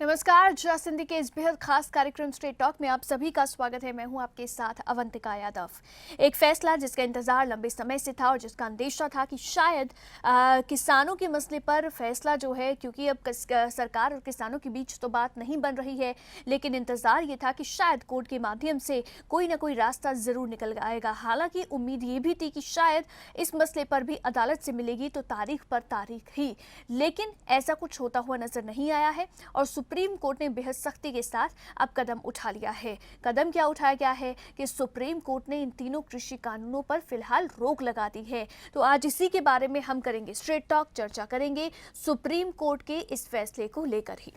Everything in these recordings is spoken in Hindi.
नमस्कार। जा सिंधी के इस बेहद खास कार्यक्रम स्ट्रेट टॉक में आप सभी का स्वागत है। मैं हूं आपके साथ अवंतिका यादव। एक फैसला जिसका इंतजार लंबे समय से था और जिसका अंदेशा था कि शायद किसानों के मसले पर फैसला जो है, क्योंकि अब सरकार और किसानों के बीच तो बात नहीं बन रही है, लेकिन इंतजार ये था कि शायद कोर्ट के माध्यम से कोई ना कोई रास्ता जरूर निकल आएगा। हालांकि उम्मीद ये भी थी कि शायद इस मसले पर भी अदालत से मिलेगी तो तारीख पर तारीख ही, लेकिन ऐसा कुछ होता हुआ नजर नहीं आया है और सुप्रीम कोर्ट ने बेहद सख्ती के साथ अब कदम उठा लिया है। कदम क्या उठाया गया है कि सुप्रीम कोर्ट ने इन तीनों कृषि कानूनों पर फिलहाल रोक लगा दी है। तो आज इसी के बारे में हम करेंगे स्ट्रेट टॉक, चर्चा करेंगे सुप्रीम कोर्ट के इस फैसले को लेकर ही।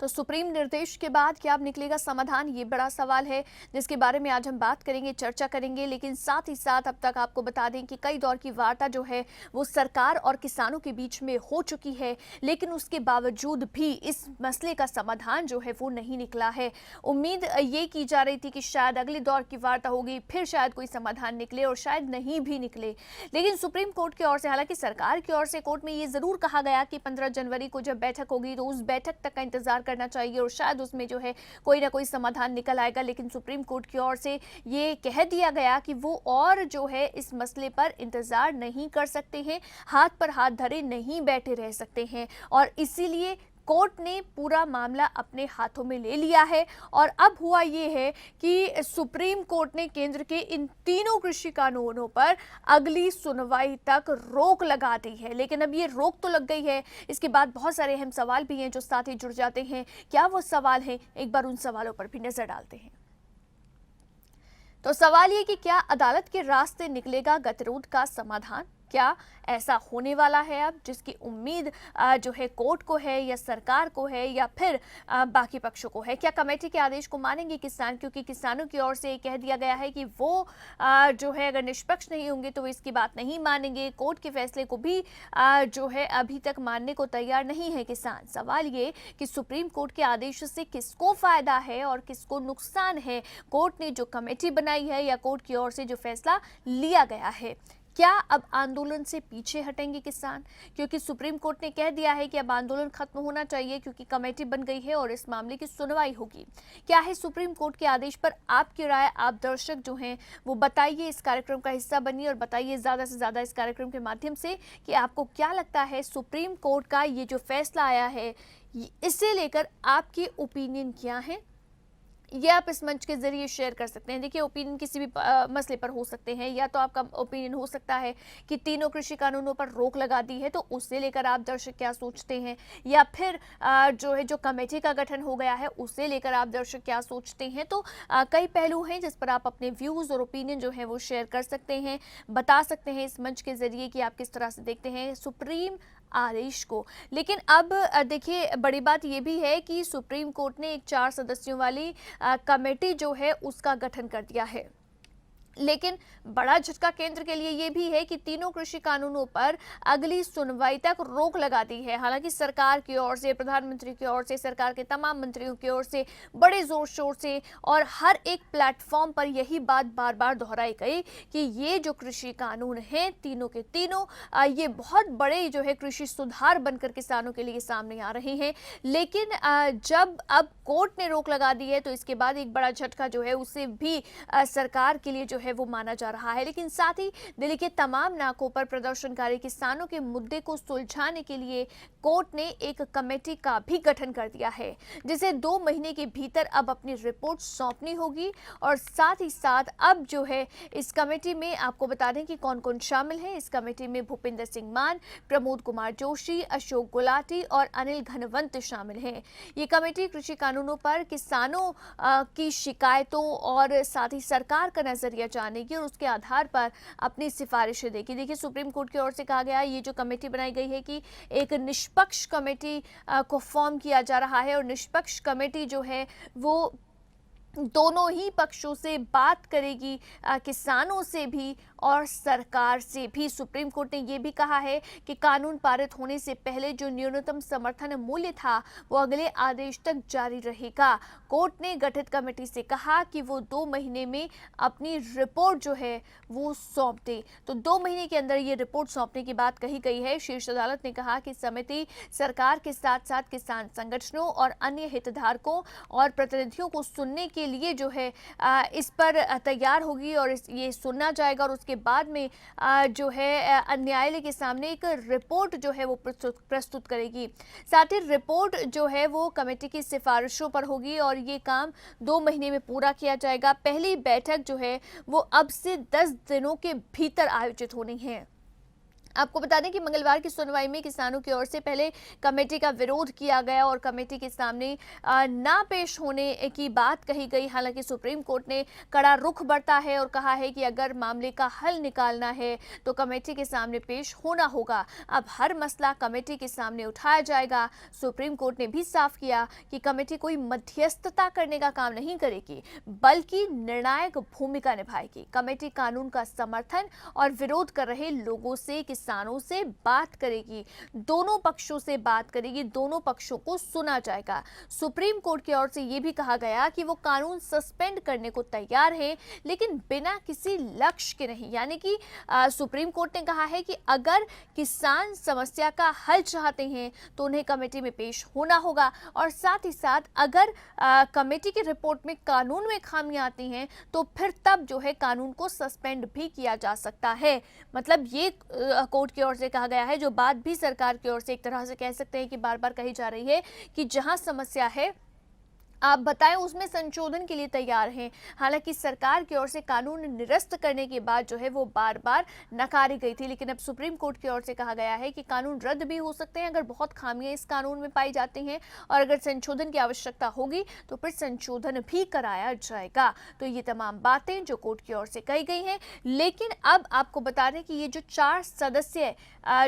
तो सुप्रीम निर्देश के बाद क्या अब निकलेगा समाधान, ये बड़ा सवाल है जिसके बारे में आज हम बात करेंगे, चर्चा करेंगे। लेकिन साथ ही साथ अब तक आपको बता दें कि कई दौर की वार्ता जो है वो सरकार और किसानों के बीच में हो चुकी है, लेकिन उसके बावजूद भी इस मसले का समाधान जो है वो नहीं निकला है। उम्मीद ये की जा रही थी कि शायद अगले दौर की वार्ता होगी, फिर शायद कोई समाधान निकले और शायद नहीं भी निकले। लेकिन सुप्रीम कोर्ट की ओर से, हालांकि सरकार की ओर से कोर्ट में ये जरूर कहा गया कि 15 जनवरी को जब बैठक होगी तो उस बैठक तक का इंतजार करना चाहिए और शायद उसमें जो है कोई ना कोई समाधान निकल आएगा। लेकिन सुप्रीम कोर्ट की ओर से ये कह दिया गया कि वो और जो है इस मसले पर इंतजार नहीं कर सकते हैं, हाथ पर हाथ धरे नहीं बैठे रह सकते हैं और इसीलिए कोर्ट ने पूरा मामला अपने हाथों में ले लिया है। और अब हुआ ये है कि सुप्रीम कोर्ट ने केंद्र के इन तीनों कृषि कानूनों पर अगली सुनवाई तक रोक लगा दी है। लेकिन अब ये रोक तो लग गई है, इसके बाद बहुत सारे अहम सवाल भी हैं जो साथ ही जुड़ जाते हैं। क्या वो सवाल हैं, एक बार उन सवालों पर भी नजर डालते हैं। तो सवाल ये कि क्या अदालत के रास्ते निकलेगा गतिरोध का समाधान? क्या ऐसा होने वाला है अब, जिसकी उम्मीद जो है कोर्ट को है या सरकार को है या फिर बाकी पक्षों को है? क्या कमेटी के आदेश को मानेंगे किसान? क्योंकि किसानों की ओर से कह दिया गया है कि वो जो है अगर निष्पक्ष नहीं होंगे तो वो इसकी बात नहीं मानेंगे। कोर्ट के फैसले को भी जो है अभी तक मानने को तैयार नहीं है किसान। सवाल ये कि सुप्रीम कोर्ट के आदेश से किसको फायदा है और किसको नुकसान है? कोर्ट ने जो कमेटी बनाई है या कोर्ट की ओर से जो फैसला लिया गया है, क्या अब आंदोलन से पीछे हटेंगे किसान? क्योंकि सुप्रीम कोर्ट ने कह दिया है कि अब आंदोलन खत्म होना चाहिए क्योंकि कमेटी बन गई है और इस मामले की सुनवाई होगी। क्या है सुप्रीम कोर्ट के आदेश पर आपकी राय? आप दर्शक जो हैं वो बताइए, इस कार्यक्रम का हिस्सा बनिए और बताइए ज्यादा से ज्यादा इस कार्यक्रम के माध्यम से कि आपको क्या लगता है सुप्रीम कोर्ट का ये जो फैसला आया है, इसे लेकर आपकी ओपिनियन क्या है? ये आप इस मंच के जरिए शेयर कर सकते हैं। देखिए, ओपिनियन किसी भी मसले पर हो सकते हैं। या तो आपका ओपिनियन हो सकता है कि तीनों कृषि कानूनों पर रोक लगा दी है, तो उससे लेकर आप दर्शक क्या सोचते हैं, या फिर जो है जो कमेटी का गठन हो गया है उससे लेकर आप दर्शक क्या सोचते हैं। तो कई पहलू हैं जिस पर आप अपने व्यूज और ओपिनियन जो है वो शेयर कर सकते हैं, बता सकते हैं इस मंच के जरिए कि आप किस तरह से देखते हैं सुप्रीम आदेश को। लेकिन अब देखिए, बड़ी बात यह भी है कि सुप्रीम कोर्ट ने एक 4 सदस्यों वाली कमेटी जो है उसका गठन कर दिया है। लेकिन बड़ा झटका केंद्र के लिए यह भी है कि तीनों कृषि कानूनों पर अगली सुनवाई तक रोक लगा दी है। हालांकि सरकार की ओर से, प्रधानमंत्री की ओर से, सरकार के तमाम मंत्रियों की ओर से बड़े जोर शोर से और हर एक प्लेटफॉर्म पर यही बात बार बार दोहराई गई कि ये जो कृषि कानून हैं तीनों के तीनों ये बहुत बड़े जो है कृषि सुधार बनकर किसानों के लिए सामने आ रहे हैं। लेकिन जब अब कोर्ट ने रोक लगा दी है तो इसके बाद एक बड़ा झटका जो है उसे भी सरकार के लिए जो है वो माना जा रहा है। लेकिन साथ ही दिल्ली के तमाम नाकों पर प्रदर्शनकारी किसानों के मुद्दे को सुलझाने के लिए कोर्ट ने एक कमेटी का भी गठन कर दिया है, जिसे 2 महीने के भीतर अब अपनी रिपोर्ट सौंपनी होगी। और साथ ही साथ अब जो है इस कमेटी में आपको बता दें कि कौन कौन शामिल है। इस कमेटी में भूपिंदर सिंह मान, प्रमोद कुमार जोशी, अशोक गुलाटी और अनिल घनवंत शामिल हैं। ये कमेटी कृषि कानूनों पर किसानों की शिकायतों और साथ ही सरकार का नजरिया जानेगी और उसके आधार पर अपनी सिफारिशें देगी। देखिए, सुप्रीम कोर्ट की ओर से कहा गया ये जो कमेटी बनाई गई है कि एक निष्पक्ष कमेटी को फॉर्म किया जा रहा है और निष्पक्ष कमेटी जो है वो दोनों ही पक्षों से बात करेगी, किसानों से भी और सरकार से भी। सुप्रीम कोर्ट ने यह भी कहा है कि कानून पारित होने से पहले जो न्यूनतम समर्थन मूल्य था वो अगले आदेश तक जारी रहेगा। कोर्ट ने गठित कमेटी से कहा कि वो 2 महीने में अपनी रिपोर्ट जो है वो सौंप दे। तो 2 महीने के अंदर ये रिपोर्ट सौंपने की बात कही गई है। शीर्ष अदालत ने कहा कि समिति सरकार के साथ साथ किसान संगठनों और अन्य हितधारकों और प्रतिनिधियों को सुनने के लिए जो है इस पर तैयार होगी और ये सुनना जाएगा और उसके बाद में जो है न्यायालय के सामने एक रिपोर्ट जो है वो प्रस्तुत करेगी। साथ ही रिपोर्ट जो है वो कमेटी की सिफारिशों पर होगी और ये काम 2 महीने में पूरा किया जाएगा। पहली बैठक जो है वो अब से 10 दिनों के भीतर आयोजित होनी है। आपको बता दें कि मंगलवार की सुनवाई में किसानों की ओर से पहले कमेटी का विरोध किया गया और कमेटी के सामने ना पेश होने की बात कही गई। हालांकि सुप्रीम कोर्ट ने कड़ा रुख बरता है और कहा है कि अगर मामले का हल निकालना है तो कमेटी के सामने पेश होना होगा। अब हर मसला कमेटी के सामने उठाया जाएगा। सुप्रीम कोर्ट ने भी साफ किया कि कमेटी कोई मध्यस्थता करने का काम नहीं करेगी बल्कि निर्णायक भूमिका निभाएगी। कमेटी कानून का समर्थन और विरोध कर रहे लोगों से, किसानों से बात करेगी, दोनों पक्षों से बात करेगी, दोनों पक्षों को सुना जाएगा। सुप्रीम कोर्ट की ओर से यह भी कहा गया कि वो कानून सस्पेंड करने को तैयार है लेकिन बिना किसी लक्ष्य के नहीं। यानी कि सुप्रीम कोर्ट ने कहा है कि अगर किसान समस्या का हल चाहते हैं तो उन्हें कमेटी में पेश होना होगा और साथ ही साथ अगर कमेटी की रिपोर्ट में कानून में खामियां आती हैं तो फिर तब जो है कानून को सस्पेंड भी किया जा सकता है। मतलब ये कोर्ट की ओर से कहा गया है। जो बात भी सरकार की ओर से एक तरह से कह सकते हैं कि बार बार कही जा रही है कि जहां समस्या है आप बताएं उसमें संशोधन के लिए तैयार हैं। हालांकि सरकार की ओर से कानून निरस्त करने के बाद जो है वो बार बार नकारी गई थी, लेकिन अब सुप्रीम कोर्ट की ओर से कहा गया है कि कानून रद्द भी हो सकते हैं अगर बहुत खामियां इस कानून में पाई जाती हैं और अगर संशोधन की आवश्यकता होगी तो फिर संशोधन भी कराया जाएगा। तो ये तमाम बातें जो कोर्ट की ओर से कही गई हैं। लेकिन अब आपको बता दें कि ये जो 4 सदस्य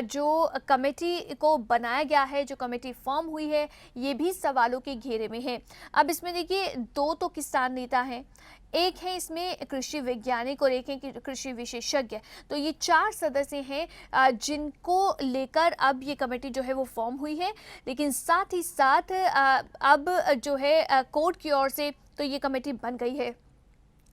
जो कमेटी को बनाया गया है, जो कमेटी फॉर्म हुई है, ये भी सवालों के घेरे में है। अब इसमें देखिए 2 तो किसान नेता हैं, एक है इसमें कृषि वैज्ञानिक और एक है कृषि विशेषज्ञ। तो ये 4 सदस्य हैं जिनको लेकर अब ये कमेटी जो है वो फॉर्म हुई है। लेकिन साथ ही साथ अब जो है कोर्ट की ओर से तो ये कमेटी बन गई है,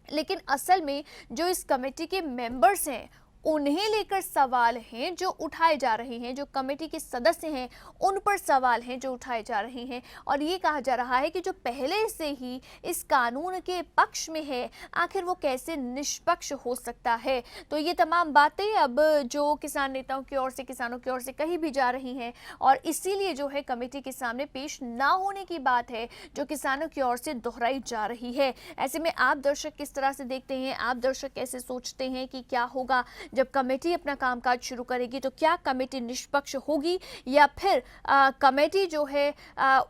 लेकिन असल में जो इस कमेटी के मेंबर्स हैं उन्हें लेकर सवाल हैं जो उठाए जा रहे हैं। जो कमेटी के सदस्य हैं उन पर सवाल हैं जो उठाए जा रहे हैं और ये कहा जा रहा है कि जो पहले से ही इस कानून के पक्ष में है आखिर वो कैसे निष्पक्ष हो सकता है। तो ये तमाम बातें अब जो किसान नेताओं की ओर से, किसानों की ओर से कही भी जा रही हैं और इसीलिए जो है कमेटी के सामने पेश ना होने की बात है जो किसानों की ओर से दोहराई जा रही है। ऐसे में आप दर्शक किस तरह से देखते हैं, आप दर्शक कैसे सोचते हैं कि क्या होगा जब कमेटी अपना कामकाज शुरू करेगी? तो क्या कमेटी निष्पक्ष होगी या फिर कमेटी जो है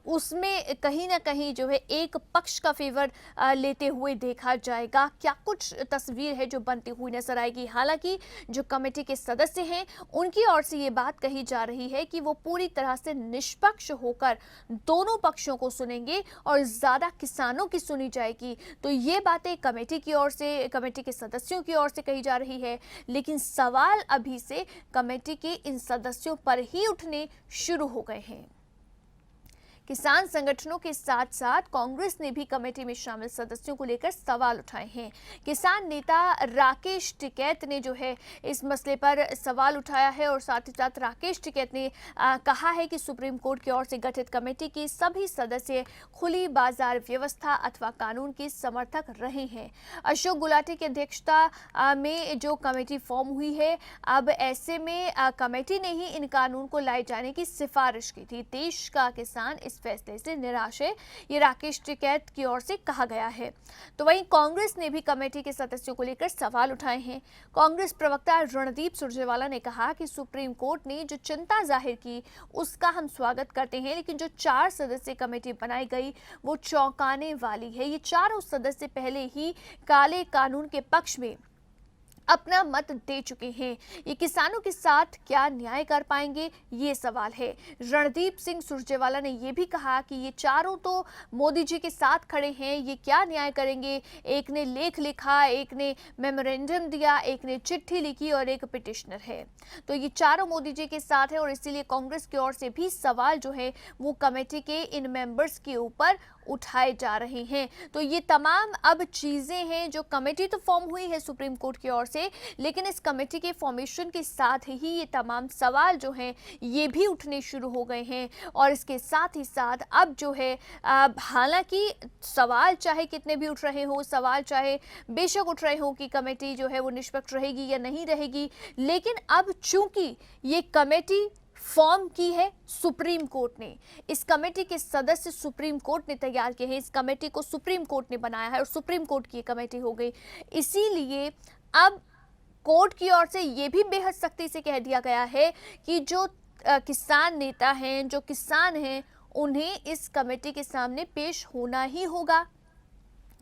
उसमें कहीं ना कहीं जो है एक पक्ष का फेवर लेते हुए देखा जाएगा? क्या कुछ तस्वीर है जो बनती हुई नजर आएगी? हालांकि जो कमेटी के सदस्य हैं उनकी ओर से ये बात कही जा रही है कि वो पूरी तरह से निष्पक्ष होकर दोनों पक्षों को सुनेंगे और ज्यादा किसानों की सुनी जाएगी। तो ये बातें कमेटी की ओर से, कमेटी के सदस्यों की ओर से कही जा रही है, लेकिन सवाल अभी से कमेटी के इन सदस्यों पर ही उठने शुरू हो गए हैं। किसान संगठनों के साथ साथ कांग्रेस ने भी कमेटी में शामिल सदस्यों को लेकर सवाल उठाए हैं। किसान नेता राकेश टिकैत ने जो है इस मसले पर सवाल उठाया है और साथ ही साथ राकेश टिकैत ने कहा है कि सुप्रीम कोर्ट की ओर से गठित कमेटी के सभी सदस्य खुली बाजार व्यवस्था अथवा कानून के समर्थक रहे हैं। अशोक गुलाटी की अध्यक्षता में जो कमेटी फॉर्म हुई है, अब ऐसे में कमेटी ने ही इन कानून को लाए जाने की सिफारिश की थी। देश का किसान इस फैसले से निराश है, ये राकेश टिकैत की ओर से कहा गया है। तो वहीं कांग्रेस ने भी कमेटी के सदस्यों को लेकर सवाल उठाए हैं। कांग्रेस प्रवक्ता रणदीप सुरजेवाला ने कहा कि सुप्रीम कोर्ट ने जो चिंता जाहिर की उसका हम स्वागत करते हैं, लेकिन जो 4 सदस्य कमेटी बनाई गई वो चौंकाने वाली है। ये चारों सदस्य पहले ही काले कानून के पक्ष में अपना मत दे चुके हैं। ये किसानों के साथ क्या न्याय कर पाएंगे, ये सवाल है। रणदीप सिंह सुरजेवाला ने ये भी कहा कि ये चारों तो मोदी जी के साथ खड़े हैं, ये क्या न्याय करेंगे। एक ने लेख लिखा, एक ने मेमोरेंडम दिया, एक ने चिट्ठी लिखी और एक पिटिशनर है। तो ये चारों मोदी जी के साथ है और इसीलिए कांग्रेस की ओर से भी सवाल जो है वो कमेटी के इन मेंबर्स के ऊपर उठाए जा रहे हैं। तो ये तमाम अब चीजें हैं जो कमेटी तो फॉर्म हुई है सुप्रीम कोर्ट की ओर से, लेकिन इस कमेटी के फॉर्मेशन के साथ ही ये तमाम सवाल जो हैं ये भी उठने शुरू हो गए हैं। और इसके साथ ही साथ अब जो है हालांकि सवाल चाहे कितने भी उठ रहे हो, सवाल चाहे बेशक उठ रहे हो कि कमेटी जो है वो निष्पक्ष रहेगी या नहीं रहेगी, लेकिन अब चूंकि ये कमेटी फॉर्म की है सुप्रीम कोर्ट ने, इस कमेटी के सदस्य सुप्रीम कोर्ट ने तैयार किए हैं, इस कमेटी को सुप्रीम कोर्ट ने बनाया है और सुप्रीम कोर्ट की कमेटी हो गई। इसीलिए अब कोर्ट की ओर से यह भी बेहद सख्ती से कह दिया गया है कि जो किसान नेता हैं, जो किसान हैं, उन्हें इस कमेटी के सामने पेश होना ही होगा,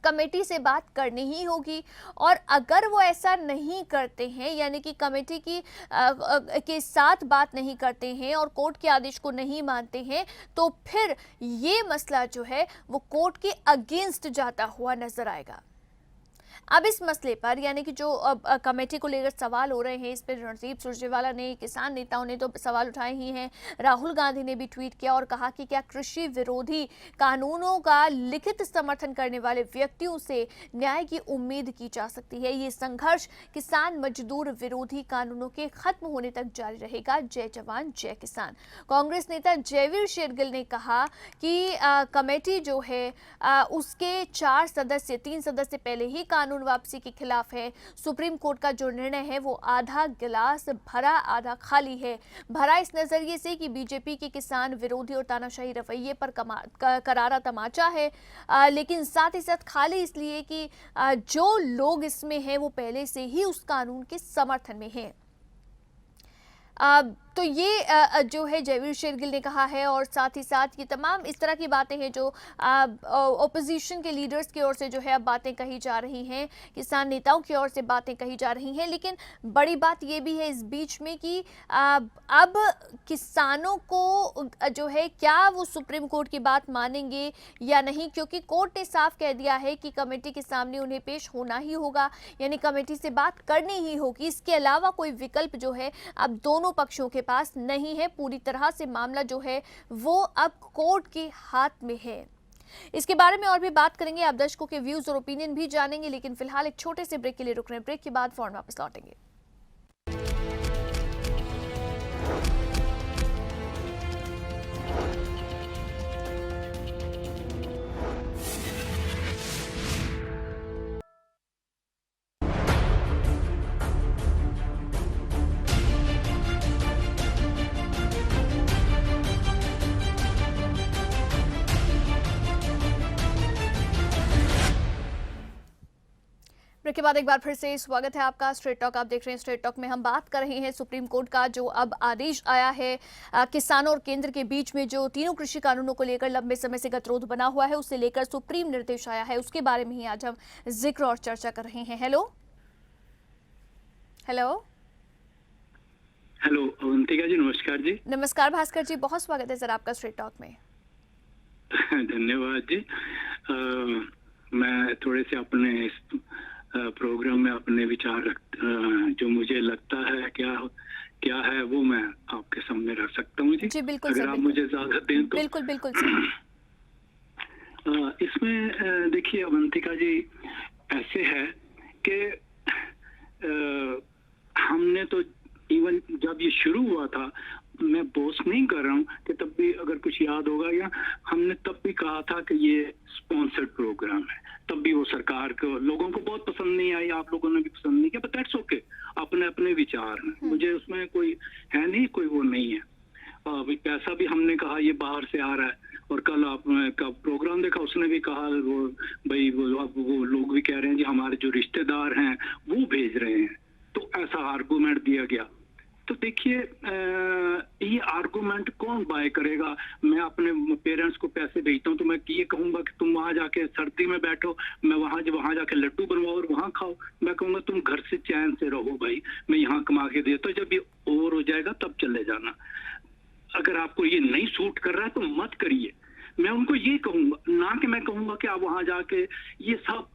कमेटी से बात करनी ही होगी। और अगर वो ऐसा नहीं करते हैं, यानी कि कमेटी की के साथ बात नहीं करते हैं और कोर्ट के आदेश को नहीं मानते हैं, तो फिर ये मसला जो है वो कोर्ट के अगेंस्ट जाता हुआ नजर आएगा। अब इस मसले पर यानी कि जो कमेटी को लेकर सवाल हो रहे हैं, इस पर रणदीप सुरजेवाला ने, किसान नेताओं ने तो सवाल उठाए ही हैं। राहुल गांधी ने भी ट्वीट किया और कहा कि क्या कृषि विरोधी कानूनों का लिखित समर्थन करने वाले व्यक्तियों से न्याय की उम्मीद की जा सकती है। ये संघर्ष किसान मजदूर विरोधी कानूनों के खत्म होने तक जारी रहेगा। जय जवान जय किसान। कांग्रेस नेता जयवीर शेरगिल ने कहा कि कमेटी जो है उसके 3 सदस्य पहले ही कानून वापसी के खिलाफ है। सुप्रीम कोर्ट का जो निर्णय है वो आधा गिलास भरा आधा खाली है। भरा इस नजरिए से कि बीजेपी के किसान विरोधी और तानाशाही रवैये पर करारा तमाचा है, लेकिन साथ ही साथ खाली इसलिए कि जो लोग इसमें हैं वो पहले से ही उस कानून के समर्थन में हैं। तो ये जो है जयवीर शेरगिल ने कहा है और साथ ही साथ ये तमाम इस तरह की बातें हैं जो ओपोजिशन के लीडर्स की ओर से जो है अब बातें कही जा रही हैं, किसान नेताओं की ओर से बातें कही जा रही हैं। लेकिन बड़ी बात ये भी है इस बीच में कि अब किसानों को जो है क्या वो सुप्रीम कोर्ट की बात मानेंगे या नहीं, क्योंकि कोर्ट ने साफ कह दिया है कि कमेटी के सामने उन्हें पेश होना ही होगा, यानी कमेटी से बात करनी ही होगी। इसके अलावा कोई विकल्प जो है अब दोनों पक्षों के पास नहीं है। पूरी तरह से मामला जो है वो अब कोर्ट के हाथ में है। इसके बारे में और भी बात करेंगे, आप दर्शकों के व्यूज और ओपिनियन भी जानेंगे, लेकिन फिलहाल एक छोटे से ब्रेक के लिए रुक रहे हैं। ब्रेक के बाद फौरन वापस लौटेंगे। के बाद एक बार फिर से स्वागत है आपका स्ट्रेट टॉक। आप देख रहे हैं स्ट्रेट टॉक में हम बात कर रहे हैं सुप्रीम कोर्ट का जो अब आदेश आया है किसानों और केंद्र के बीच में जो तीनों कृषि कानूनों को लेकर लंबे समय से गतिरोध बना हुआ है, उसे लेकर सुप्रीम निर्देश आया है, उसके बारे में ही आज हम जिक्र और चर्चा कर रहे हैं। हेलो हेलो हेलो अवंतिका जी, नमस्कार जी। नमस्कार भास्कर जी, बहुत स्वागत है सर आपका स्ट्रेट टॉक में। धन्यवाद जी। मैं थोड़े से अपने प्रोग्राम में अपने विचार जो मुझे लगता है क्या है वो मैं आपके सामने रख सकता हूँ जी। बिल्कुल अगर आप मुझे इजाजत दें तो। बिल्कुल बिल्कुल सर। इसमें देखिए अवंतिका जी, ऐसे है कि हमने तो इवन जब ये शुरू हुआ था, मैं बोस्ट नहीं कर रहा हूँ कि तब भी अगर कुछ याद होगा, या हमने तब भी कहा था कि ये स्पॉन्सर्ड प्रोग्राम है। तब भी वो सरकार को, लोगों को बहुत पसंद नहीं आई, आप लोगों ने भी पसंद नहीं किया, बट दैट्स ओके, अपने अपने विचार हैं, मुझे उसमें कोई है नहीं, कोई वो नहीं है। पैसा भी हमने कहा ये बाहर से आ रहा है, और कल आपने का प्रोग्राम देखा, उसने भी कहा वो भाई वो लोग भी कह रहे हैं जी हमारे जो रिश्तेदार हैं वो भेज रहे हैं, तो ऐसा आर्गूमेंट दिया गया। तो देखिए ये आर्गुमेंट कौन बाय करेगा? मैं अपने पेरेंट्स को पैसे भेजता हूँ तो मैं ये कहूंगा कि तुम वहां जाके सर्दी में बैठो, मैं वहां जाके लड्डू बनवाओ और वहां खाओ? मैं कहूंगा तुम घर से चैन से रहो भाई, मैं यहाँ कमा के देता हूँ, जब ये ओवर हो जाएगा तब चले जाना। अगर आपको ये नहीं सूट कर रहा है तो मत करिए। मैं उनको ये कहूंगा, ना कि मैं कहूंगा कि आप वहां जाके ये सब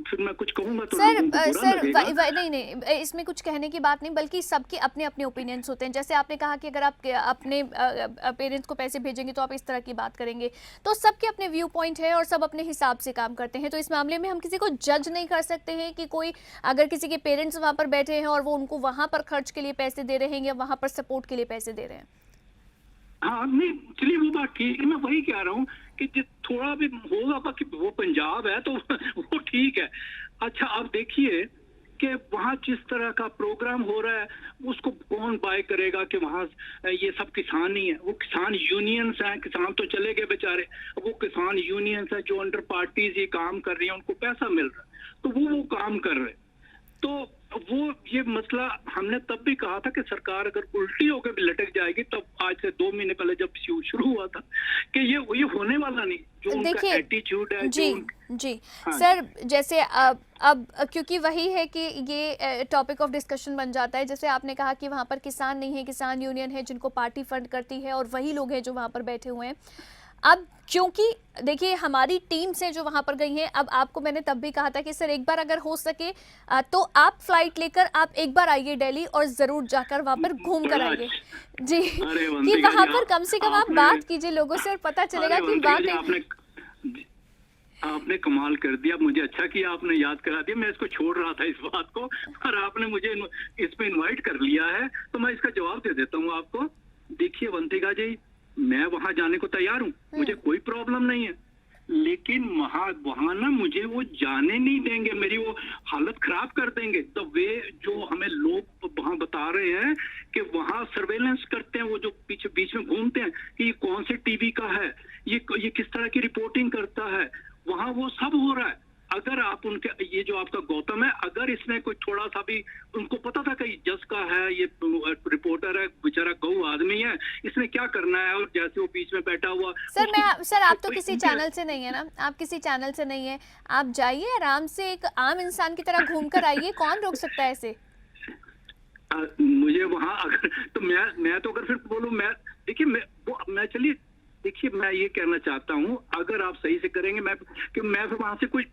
फिर मैं कुछ कहूंगा तो सर लोगों को बुरा सर लगेगा। नहीं नहीं, इसमें कुछ कहने की बात नहीं, बल्कि सबके अपने अपने ओपिनियंस होते हैं। जैसे आपने कहा कि अगर आप अपने पेरेंट्स को पैसे भेजेंगे तो आप इस तरह की बात करेंगे, तो सबके अपने व्यू पॉइंट है और सब अपने हिसाब से काम करते हैं। तो इस मामले में हम किसी को जज नहीं कर सकते हैं कि कोई अगर किसी के पेरेंट्स वहां पर बैठे हैं और वो उनको वहां पर खर्च के लिए पैसे दे रहे हैं या वहां पर सपोर्ट के लिए पैसे दे रहे हैं। हाँ नहीं, चलिए वो बात ठीक है, मैं वही कह रहा हूँ कि थोड़ा भी होगा, बाकी वो पंजाब है तो वो ठीक है। अच्छा आप देखिए कि वहाँ जिस तरह का प्रोग्राम हो रहा है उसको कौन बाय करेगा? कि वहाँ ये सब किसान ही है, वो किसान यूनियंस हैं, किसान तो चले गए बेचारे, वो किसान यूनियंस है जो अंडर पार्टीज ये काम कर रही है, उनको पैसा मिल रहा है तो वो काम कर रहे हैं। तो वो ये मसला हमने तब भी कहा था कि सरकार अगर उल्टी होकर भी लटक जाएगी, तब आज से 2 महीने पहले जब शुरू हुआ था कि ये होने वाला नहीं, जो उनका देखिए एटीट्यूड है जी जी हाँ सर, जैसे अब क्योंकि वही है कि ये टॉपिक ऑफ डिस्कशन बन जाता है। जैसे आपने कहा कि वहाँ पर किसान नहीं है, किसान यूनियन है जिनको पार्टी फंड करती है और वही लोग हैं जो वहाँ पर बैठे हुए हैं। अब क्योंकि देखिए हमारी टीम से जो वहां पर गई हैं, अब आपको मैंने तब भी कहा था कि सर एक बार अगर हो सके तो आप फ्लाइट लेकर आप एक बार आइए दिल्ली और जरूर जाकर वहां पर घूम कर बड़ा आइए जी, अरे कि वंतिका वहां जी पर कम से कम आप आपने बात कीजिए लोगों से और पता चलेगा अरे कि वंतिका जी वाकई। आपने कमाल कर दिया, मुझे अच्छा किया आपने याद करा दिया, मैं इसको छोड़ रहा था इस बात को, और आपने मुझे इस पे इनवाइट कर लिया है तो मैं इसका जवाब दे देता हूँ आपको। देखिए वंतिका जी, मैं वहां जाने को तैयार हूँ, मुझे कोई प्रॉब्लम नहीं है, लेकिन वहां ना मुझे वो जाने नहीं देंगे, मेरी वो हालत खराब कर देंगे। तो वे जो हमें लोग वहां बता रहे हैं कि वहां सर्वेलेंस करते हैं, वो जो पीछे बीच में घूमते हैं कि ये कौन से टीवी का है, ये किस तरह की रिपोर्टिंग करता है, वहां वो सब हो रहा है। अगर आप उनके ये जो आपका गौतम है, अगर इसने कोई थोड़ा सा भी, उनको पता था कि जस का है, ये रिपोर्टर है, बेचारा गौ आदमी है, इसने क्या करना है, और जैसे वो बीच में बैठा हुआ सर आप तो किसी चैनल से नहीं है ना, आप किसी चैनल से नहीं है, आप जाइए आराम से एक आम इंसान की तरह घूम कर आइए, कौन रोक सकता है ऐसे? मुझे वहां अगर तो मैं तो अगर फिर बोलूं, मैं देखिए मैं चलिए देखिए मैं ये कहना चाहता हूं, अगर आप सही से करेंगे मैं फिर वहां से कुछ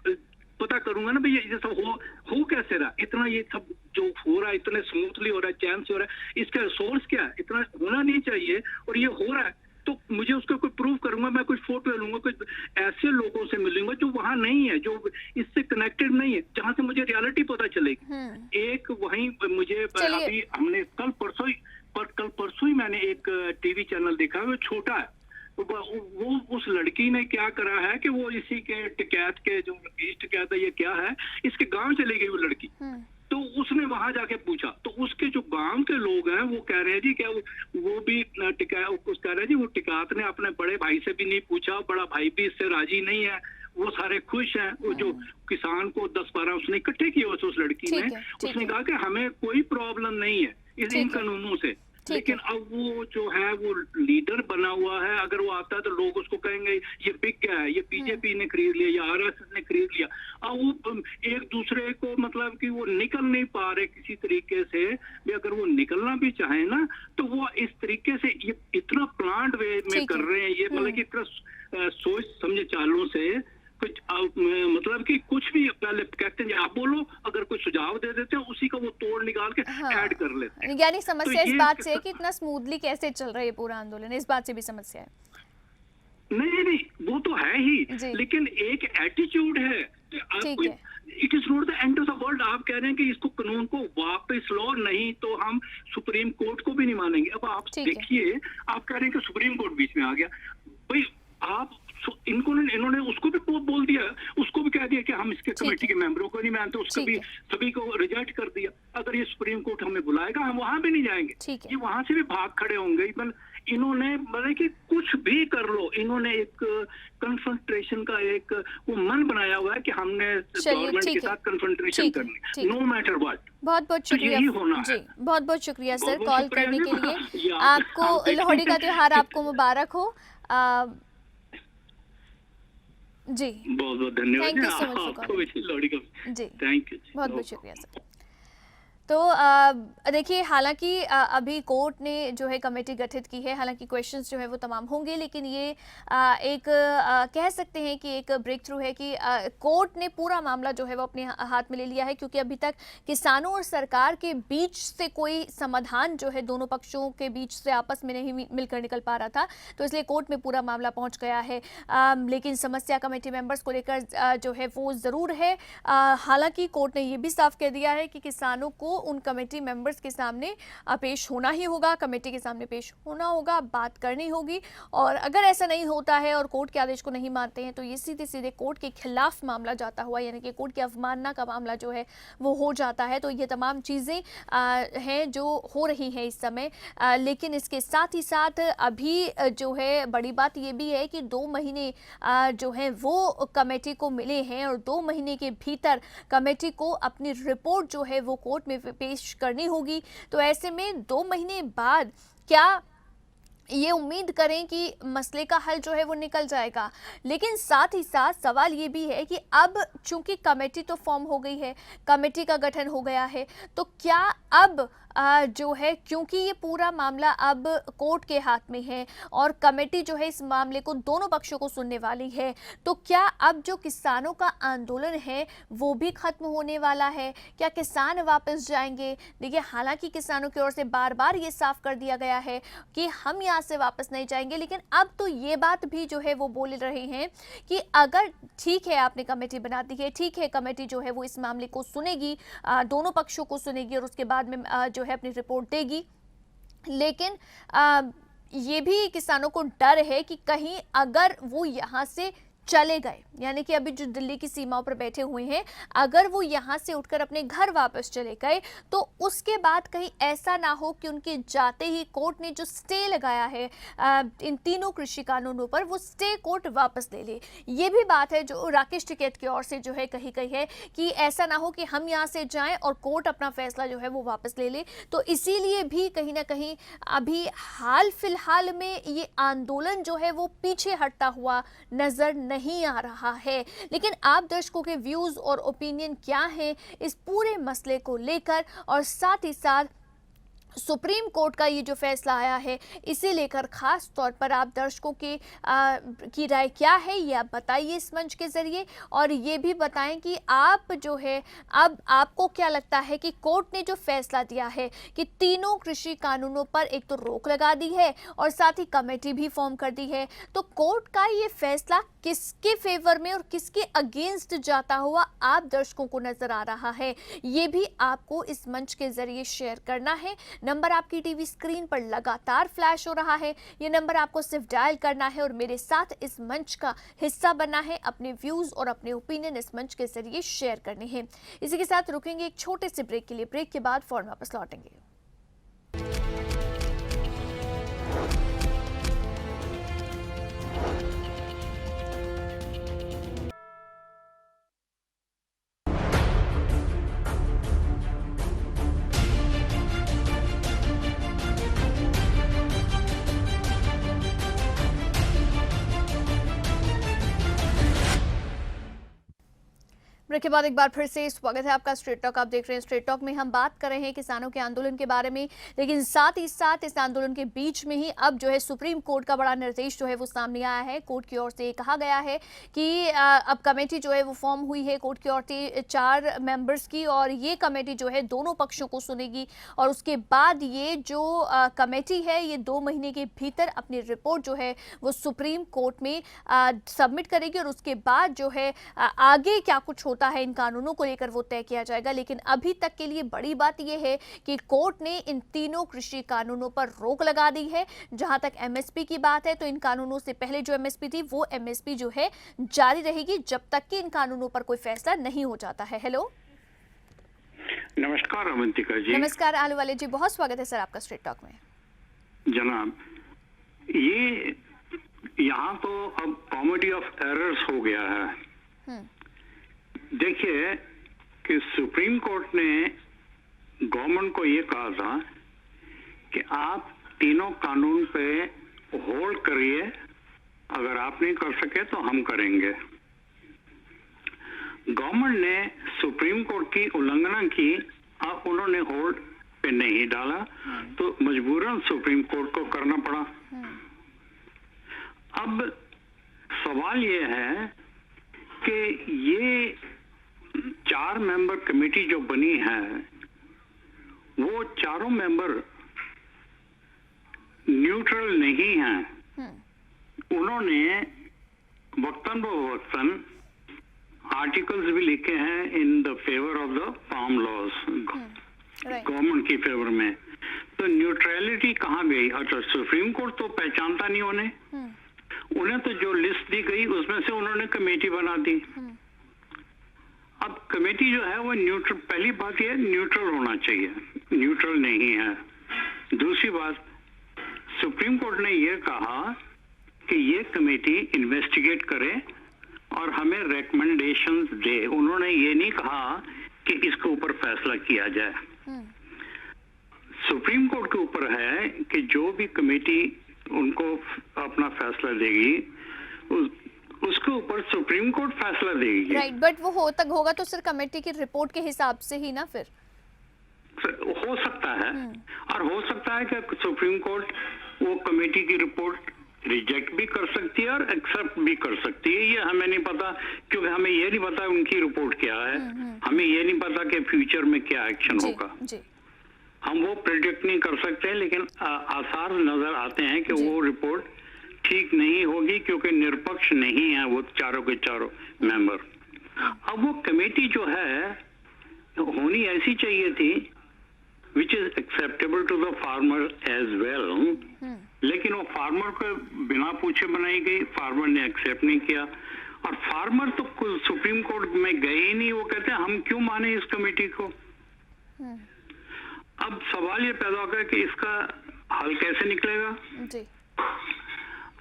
पता करूंगा ना भैया, ये सब हो कैसे रहा, इतना ये सब जो हो रहा है इतने स्मूथली हो रहा है, चैन से हो रहा है, इसका सोर्स क्या है? इतना होना नहीं चाहिए और ये हो रहा है, तो मुझे उसको कोई प्रूव करूंगा, मैं कुछ फोटो लूंगा, कुछ ऐसे लोगों से मिलूंगा जो वहां नहीं है, जो इससे कनेक्टेड नहीं है, जहां से मुझे रियलिटी पता चलेगी। एक वहीं मुझे अभी हमने कल परसों ही मैंने एक टीवी चैनल देखा, वो छोटा है, वो उस लड़की ने क्या करा है कि वो इसी के टिकैत के जो ईस्ट कहता है ये क्या है, इसके गांव चली गई वो लड़की, तो उसने वहां जाके पूछा, तो उसके जो गांव के लोग हैं वो कह रहे हैं जी क्या वो भी कह रहे हैं जी वो टिकात ने अपने बड़े भाई से भी नहीं पूछा, बड़ा भाई भी इससे राजी नहीं है, वो सारे खुश हैं। वो जो किसान को 10-12 उसने इकट्ठे किए उस लड़की ने, उसने कहा कि हमें कोई प्रॉब्लम नहीं है इन कानूनों से, लेकिन अब वो जो है वो लीडर बना हुआ है, अगर वो आता है तो लोग उसको कहेंगे ये बिक गया है, ये बीजेपी ने खरीद लिया, या आरएसएस ने खरीद लिया। अब वो एक दूसरे को मतलब कि वो निकल नहीं पा रहे किसी तरीके से भी, अगर वो निकलना भी चाहे ना तो वो इस तरीके से ये इतना प्लांट वे में कर रहे हैं, ये मतलब कि इतना सोच समझे चालों से कुछ मतलब कि कुछ भी पहले कहते हैं आप बोलो, अगर कोई सुझाव दे देते हैं उसी का वो तोड़ निकाल के ऐड कर लेते हैं। यानी समस्या इस बात से है कि इतना स्मूथली कैसे चल रहा है पूरा आंदोलन, इस बात से भी समस्या है। नहीं वो तो है ही, लेकिन एक एटीट्यूड है, it is not the end of the world. आप कह रहे हैं कि इसको कानून को वापस लो, नहीं तो हम सुप्रीम कोर्ट को भी नहीं मानेंगे। अब आप देखिए, आप कह रहे हैं कि सुप्रीम कोर्ट बीच में आ गया, भाई आप इन्होंने उसको भी बोल दिया, उसको भी कह दिया कि हम इसके ठीक कमेटी है। के मेंबरों को नहीं मानते, उसको ठीक भी है। सभी को रिजेक्ट कर दिया। अगर ये सुप्रीम कोर्ट हमें बुलाएगा हम वहां भी नहीं जाएंगे, ठीक है। ये वहां से भी भाग खड़े होंगे। इवन इन्होंने मतलब कि कुछ भी कर लो, इन्होंने एक कन्फ्रंटेशन का एक वो मन बनाया हुआ है कि हमने चलिए, गवर्नमेंट के ठीक है। साथ कन्फ्रंटेशन ठीक है। करनी, ठीक है। No matter what. बहुत बहुत तो शुक्रिया। यही होना जी, है। बहुत बहुत शुक्रिया सर बहुत बहुत कॉल शुक्रिया करने जी। के लिए। ये आप आपको देखें लोहड़ी का त्योहार आपको मुबारक हो। आ, जी, बहुत बहुत धन्यवाद थैंक जी। यू सो मच फॉर आपको कॉलिंग। भी लौड़ी का जी, थैंक यू जी। बहुत नो बहुत प्रॉब्लम। शुक्रिया सर। तो देखिए, हालांकि अभी कोर्ट ने जो है कमेटी गठित की है, हालांकि क्वेश्चंस जो है वो तमाम होंगे, लेकिन ये एक कह सकते हैं कि एक ब्रेक थ्रू है कि कोर्ट ने पूरा मामला जो है वो अपने हाथ में ले लिया है, क्योंकि अभी तक किसानों और सरकार के बीच से कोई समाधान जो है दोनों पक्षों के बीच से आपस में नहीं मिलकर निकल पा रहा था, तो इसलिए कोर्ट में पूरा मामला पहुंच गया है। लेकिन समस्या कमेटी मेंबर्स को लेकर जो है वो ज़रूर है। हालांकि कोर्ट ने ये भी साफ कह दिया है कि किसानों को उन कमेटी मेंबर्स के सामने पेश होना ही होगा, कमेटी के सामने पेश होना होगा, बात करनी होगी, और अगर ऐसा नहीं होता है और कोर्ट के आदेश को नहीं मानते हैं तो ये सीधे सीधे कोर्ट के खिलाफ मामला जाता हुआ, यानी कि कोर्ट की अवमानना का मामला जो है वो हो जाता है। तो ये तमाम चीज़ें हैं जो हो रही हैं इस समय। लेकिन इसके साथ ही साथ अभी जो है बड़ी बात ये भी है कि 2 महीने जो है वो कमेटी को मिले हैं, और 2 महीने के भीतर कमेटी को अपनी रिपोर्ट जो है वो कोर्ट में पेश करनी होगी। तो ऐसे में 2 महीने बाद क्या ये उम्मीद करें कि मसले का हल जो है वो निकल जाएगा? लेकिन साथ ही साथ सवाल ये भी है कि अब चूंकि कमेटी तो फॉर्म हो गई है, कमेटी का गठन हो गया है, तो क्या अब जो है, क्योंकि ये पूरा मामला अब कोर्ट के हाथ में है और कमेटी जो है इस मामले को दोनों पक्षों को सुनने वाली है, तो क्या अब जो किसानों का आंदोलन है वो भी खत्म होने वाला है? क्या किसान वापस जाएंगे? देखिए, हालांकि किसानों की ओर से बार बार ये साफ कर दिया गया है कि हम यहाँ से वापस नहीं जाएंगे, लेकिन अब तो ये बात भी जो है वो बोल रहे हैं कि अगर ठीक है आपने कमेटी बना दी है, ठीक है कमेटी जो है वो इस मामले को सुनेगी, दोनों पक्षों को सुनेगी और उसके बाद में जो है अपनी रिपोर्ट देगी, लेकिन ये भी किसानों को डर है कि कहीं अगर वो यहाँ से चले गए, यानी कि अभी जो दिल्ली की सीमाओं पर बैठे हुए हैं, अगर वो यहाँ से उठकर अपने घर वापस चले गए तो उसके बाद कहीं ऐसा ना हो कि उनके जाते ही कोर्ट ने जो स्टे लगाया है इन तीनों कृषि कानूनों पर, वो स्टे कोर्ट वापस ले ले। ये भी बात है जो राकेश टिकैत की ओर से जो है कही गई है कि ऐसा ना हो कि हम यहाँ से जाएं और कोर्ट अपना फैसला जो है वो वापस ले ले। तो इसीलिए भी कहीं ना कहीं अभी हाल फिलहाल में ये आंदोलन जो है वो पीछे हटता हुआ नजर नहीं आ रहा है। लेकिन आप दर्शकों के व्यूज और ओपिनियन क्या हैं इस पूरे मसले को लेकर, और साथ ही साथ सुप्रीम कोर्ट का ये जो फैसला आया है इसे लेकर खास तौर पर आप दर्शकों की राय क्या है, ये आप बताइए इस मंच के जरिए, और ये भी बताएं कि आप जो है अब आपको क्या लगता है कि कोर्ट ने जो फैसला दिया है कि तीनों कृषि कानूनों पर एक तो रोक लगा दी है और साथ ही कमेटी भी फॉर्म कर दी है, तो कोर्ट का ये फैसला किसके फेवर में और किसके अगेंस्ट जाता हुआ आप दर्शकों को नजर आ रहा है, ये भी आपको इस मंच के जरिए शेयर करना है। नंबर आपकी टीवी स्क्रीन पर लगातार फ्लैश हो रहा है, ये नंबर आपको सिर्फ डायल करना है और मेरे साथ इस मंच का हिस्सा बनना है, अपने व्यूज और अपने ओपिनियन इस मंच के जरिए शेयर करने हैं। इसी के साथ रुकेंगे एक छोटे से ब्रेक के लिए, ब्रेक के बाद फौरन वापस लौटेंगे। ब्रेक के बाद एक बार फिर से स्वागत है आपका स्ट्रेट टॉक। आप देख रहे हैं स्ट्रेट टॉक में हम बात कर रहे हैं किसानों के आंदोलन के बारे में, लेकिन साथ ही साथ इस आंदोलन के बीच में ही अब जो है सुप्रीम कोर्ट का बड़ा निर्देश जो है वो सामने आया है। कोर्ट की ओर से ये कहा गया है कि अब कमेटी जो है वो फॉर्म हुई है कोर्ट की ओर से 4 मेंबर्स की, और ये कमेटी जो है दोनों पक्षों को सुनेगी और उसके बाद ये जो कमेटी है ये 2 महीने के भीतर अपनी रिपोर्ट जो है वो सुप्रीम कोर्ट में सबमिट करेगी, और उसके बाद जो है आगे क्या कुछ होता होता है इन कानूनों को लेकर वो तय किया जाएगा। लेकिन अभी तक के लिए बड़ी बात यह है कि कोर्ट ने इन तीनों कृषि कानूनों पर रोक लगा दी है। जहां तक एमएसपी की बात है तो इन कानूनों से पहले जो एमएसपी थी वो एमएसपी जो है जारी रहेगी जब तक कि इन कानूनों पर कोई फैसला नहीं हो जाता है। हेलो, नमस्कार अवंतिका जी। नमस्कार आलूवाले जी, बहुत स्वागत है सर आपका स्ट्रेट टॉक में। जनाब, ये यहाँ तो अब कॉमेडी ऑफ एरर्स हो गया है। देखिए कि सुप्रीम कोर्ट ने गवर्नमेंट को ये कहा था कि आप तीनों कानून पे होल्ड करिए, अगर आप नहीं कर सके तो हम करेंगे। गवर्नमेंट ने सुप्रीम कोर्ट की उल्लंघना की, अब उन्होंने होल्ड पे नहीं डाला तो मजबूरन सुप्रीम कोर्ट को करना पड़ा। अब सवाल ये है कि ये 4 मेंबर कमेटी जो बनी है वो चारों मेंबर न्यूट्रल नहीं हैं। उन्होंने वक्तन बवक्तन आर्टिकल्स भी लिखे हैं in the favour of the farm laws, government की फेवर में। तो न्यूट्रलिटी कहाँ गई? अच्छा, सुप्रीम कोर्ट तो पहचानता नहीं उन्हें तो जो लिस्ट दी गई उसमें से उन्होंने कमेटी बना दी। अब कमेटी जो है वो न्यूट्रल, पहली बात ये न्यूट्रल होना चाहिए, न्यूट्रल नहीं है। दूसरी बात, सुप्रीम कोर्ट ने ये कहा कि ये कमेटी इन्वेस्टिगेट करे और हमें रिकमेंडेशंस दे। उन्होंने ये नहीं कहा कि इसके ऊपर फैसला किया जाए। सुप्रीम कोर्ट के ऊपर है कि जो भी कमेटी उनको अपना फैसला देगी उसके ऊपर सुप्रीम कोर्ट फैसला देगी। राइट, बट वो होगा तो सर कमेटी की रिपोर्ट के हिसाब से ही ना, फिर हो सकता है। और हो सकता है कि सुप्रीम कोर्ट वो कमेटी की रिपोर्ट रिजेक्ट भी कर सकती है और एक्सेप्ट भी कर सकती है। ये हमें नहीं पता, क्योंकि हमें ये नहीं पता उनकी रिपोर्ट क्या है। हमें ये नहीं पता कि फ्यूचर में क्या एक्शन होगा। हम वो प्रेडिक्ट नहीं कर सकते, लेकिन आसार नजर आते हैं कि वो रिपोर्ट ठीक नहीं होगी, क्योंकि निरपक्ष नहीं है वो चारों के चारों मेंबर। अब वो कमेटी जो है होनी ऐसी चाहिए थी which is acceptable to the farmer as well, लेकिन वो फार्मर को बिना पूछे बनाई गई, फार्मर ने एक्सेप्ट नहीं किया। और फार्मर तो सुप्रीम कोर्ट में गए ही नहीं, वो कहते हैं हम क्यों माने इस कमेटी को। अब सवाल ये पैदा होगा कि इसका हल कैसे निकलेगा जी?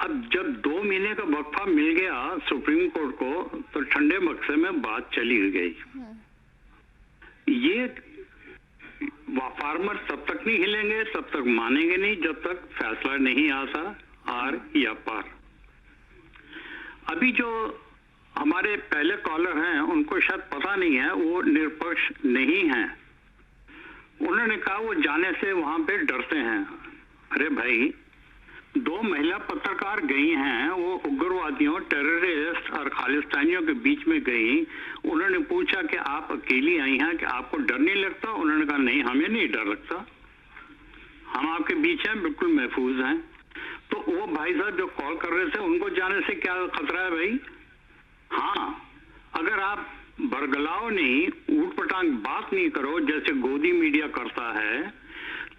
अब जब 2 महीने का वक्फा मिल गया सुप्रीम कोर्ट को, तो ठंडे बक्से में बात चली गई। ये फार्मर तब तक नहीं हिलेंगे, तब तक मानेंगे नहीं जब तक फैसला नहीं आता आर या पार। अभी जो हमारे पहले कॉलर हैं उनको शायद पता नहीं है, वो निरपक्ष नहीं है। उन्होंने कहा वो जाने से वहां पे डरते हैं। अरे भाई, 2 महिला पत्रकार गई हैं, वो उग्रवादियों, टेररिस्ट और खालिस्तानियों के बीच में गई। उन्होंने पूछा कि आप अकेली आई हैं, कि आपको डर नहीं लगता? उन्होंने कहा नहीं, हमें नहीं डर लगता, हम आपके बीच हैं, बिल्कुल महफूज हैं। तो वो भाई साहब जो कॉल कर रहे थे, उनको जाने से क्या खतरा है भाई? हाँ, अगर आप बरगलाओ नहीं, ऊट पटांग बात नहीं करो जैसे गोदी मीडिया करता है,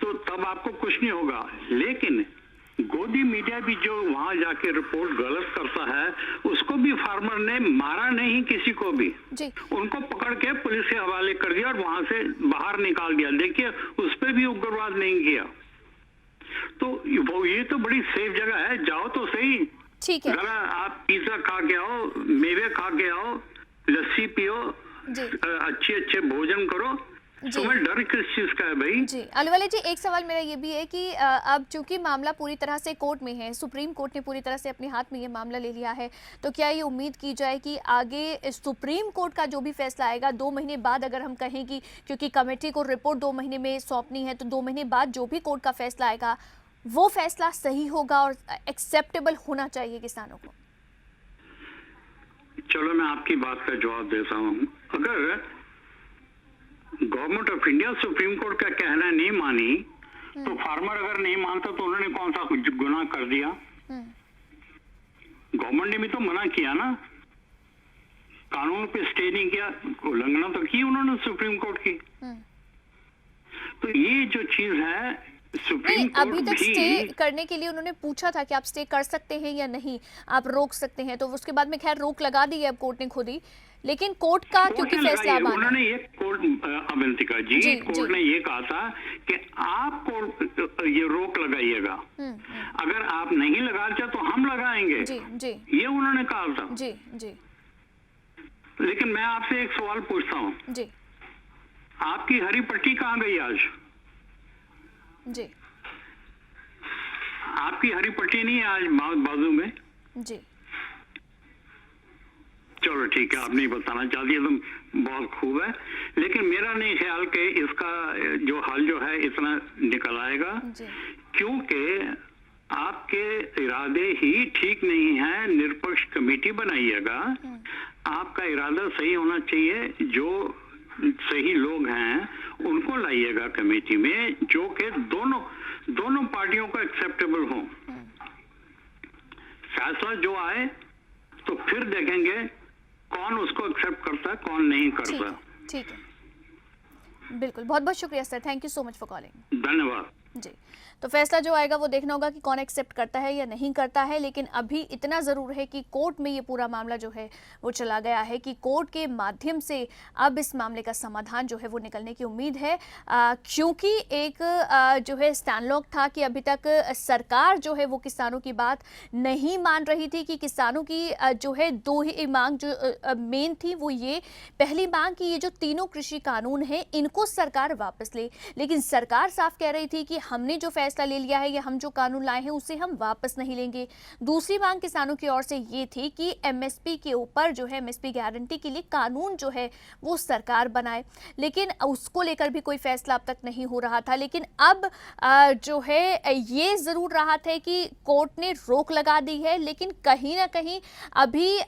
तो तब आपको कुछ नहीं होगा। लेकिन गोदी मीडिया भी जो वहां जाके रिपोर्ट गलत करता है, उसको भी फार्मर ने मारा नहीं, किसी को भी जी। उनको पकड़ के पुलिस के हवाले कर दिया और वहां से बाहर निकाल दिया। देखिए, उस पर भी उग्रवाद नहीं किया। तो वो ये तो बड़ी सेफ जगह है, जाओ तो सही। ठीक है, जरा आप पिज्जा खा के आओ, मेवे खा के आओ, लस्सी पियो, अच्छे भोजन करो, तुम्हें डर किस चीज का है भाई? जी आलूवाले जी, एक सवाल मेरा ये भी है कि अब चूंकि मामला पूरी तरह से कोर्ट में है, सुप्रीम कोर्ट ने पूरी तरह से अपने हाथ में ये मामला ले लिया है, तो क्या ये उम्मीद की जाए कि आगे सुप्रीम कोर्ट का जो भी फैसला आएगा 2 महीने बाद, अगर हम कहें कि क्योंकि कमेटी को रिपोर्ट 2 महीने में सौंपनी है, तो 2 महीने बाद जो भी कोर्ट का फैसला आएगा वो फैसला सही होगा और एक्सेप्टेबल होना चाहिए किसानों को? चलो मैं आपकी बात का जवाब देता हूँ। अगर government of India supreme court का कहना नहीं मानी, तो फार्मर अगर नहीं मानता तो उन्होंने कौन सा गुनाह कर दिया? गवर्नमेंट ने भी तो मना किया ना। कानून पे स्टे नहीं किया, उल्लंघना तो की उन्होंने सुप्रीम कोर्ट की। तो ये जो चीज है नहीं, सुप्रीम अभी कोर्ट तक भी स्टे करने के लिए उन्होंने पूछा था कि आप स्टे कर सकते हैं या नहीं, आप रोक सकते हैं, तो उसके बाद में खैर रोक लगा दी है अब कोर्ट ने खुद ही, लेकिन कोर्ट का कोर्ट क्योंकि ने फैसला लगाई है। अब आना उन्होंने है। ये कोर्ट अवंतिका जी, जी, कोर्ट जी। ने ये कहा था कि आपको ये रोक लगाइएगा, अगर आप नहीं लगाते तो हम लगाएंगे, जी जी ये उन्होंने कहा था। जी जी लेकिन मैं आपसे एक सवाल पूछता हूँ, जी आपकी हरी पट्टी कहाँ गई आज? जी आपकी हरी पट्टी नहीं है आज बाजू में? जी चलो ठीक है, आप नहीं बताना चाहती है तो बहुत खूब है, लेकिन मेरा नहीं ख्याल कि इसका जो हल जो है इतना निकल आएगा, जी क्योंकि आपके इरादे ही ठीक नहीं है। निरपक्ष कमेटी बनाइएगा, आपका इरादा सही होना चाहिए, जो सही लोग हैं उनको लाइएगा कमेटी में, जो कि दोनों पार्टियों को एक्सेप्टेबल हो। फैसला जो आए तो फिर देखेंगे कौन उसको एक्सेप्ट करता है, कौन नहीं ठीक करता। है, ठीक है, बिल्कुल, बहुत बहुत शुक्रिया sir, thank you so much for calling. धन्यवाद जी, तो फैसला जो आएगा वो देखना होगा कि कौन एक्सेप्ट करता है या नहीं करता है, लेकिन अभी इतना ज़रूर है कि कोर्ट में ये पूरा मामला जो है वो चला गया है कि कोर्ट के माध्यम से अब इस मामले का समाधान जो है वो निकलने की उम्मीद है, क्योंकि एक जो है स्टैंडलॉक था कि अभी तक सरकार जो है वो किसानों की बात नहीं मान रही थी, कि किसानों की जो है दो ही मांग जो मेन थी वो ये, पहली मांग कि ये जो तीनों कृषि कानून हैं इनको सरकार वापस ले, लेकिन सरकार साफ कह रही थी कि हमने जो फैसला ले लिया है या हम जो कानून लाए हैं उसे हम वापस नहीं लेंगे। दूसरी मांग किसानों की ओर से ये थी कि एमएसपी के ऊपर जो है एमएसपी गारंटी के लिए कानून जो है वो सरकार बनाए, लेकिन उसको लेकर भी कोई फैसला अब तक नहीं हो रहा था। लेकिन अब जो है ये जरूर राहत है कि कोर्ट ने रोक लगा दी है, लेकिन कहीं ना कहीं अभी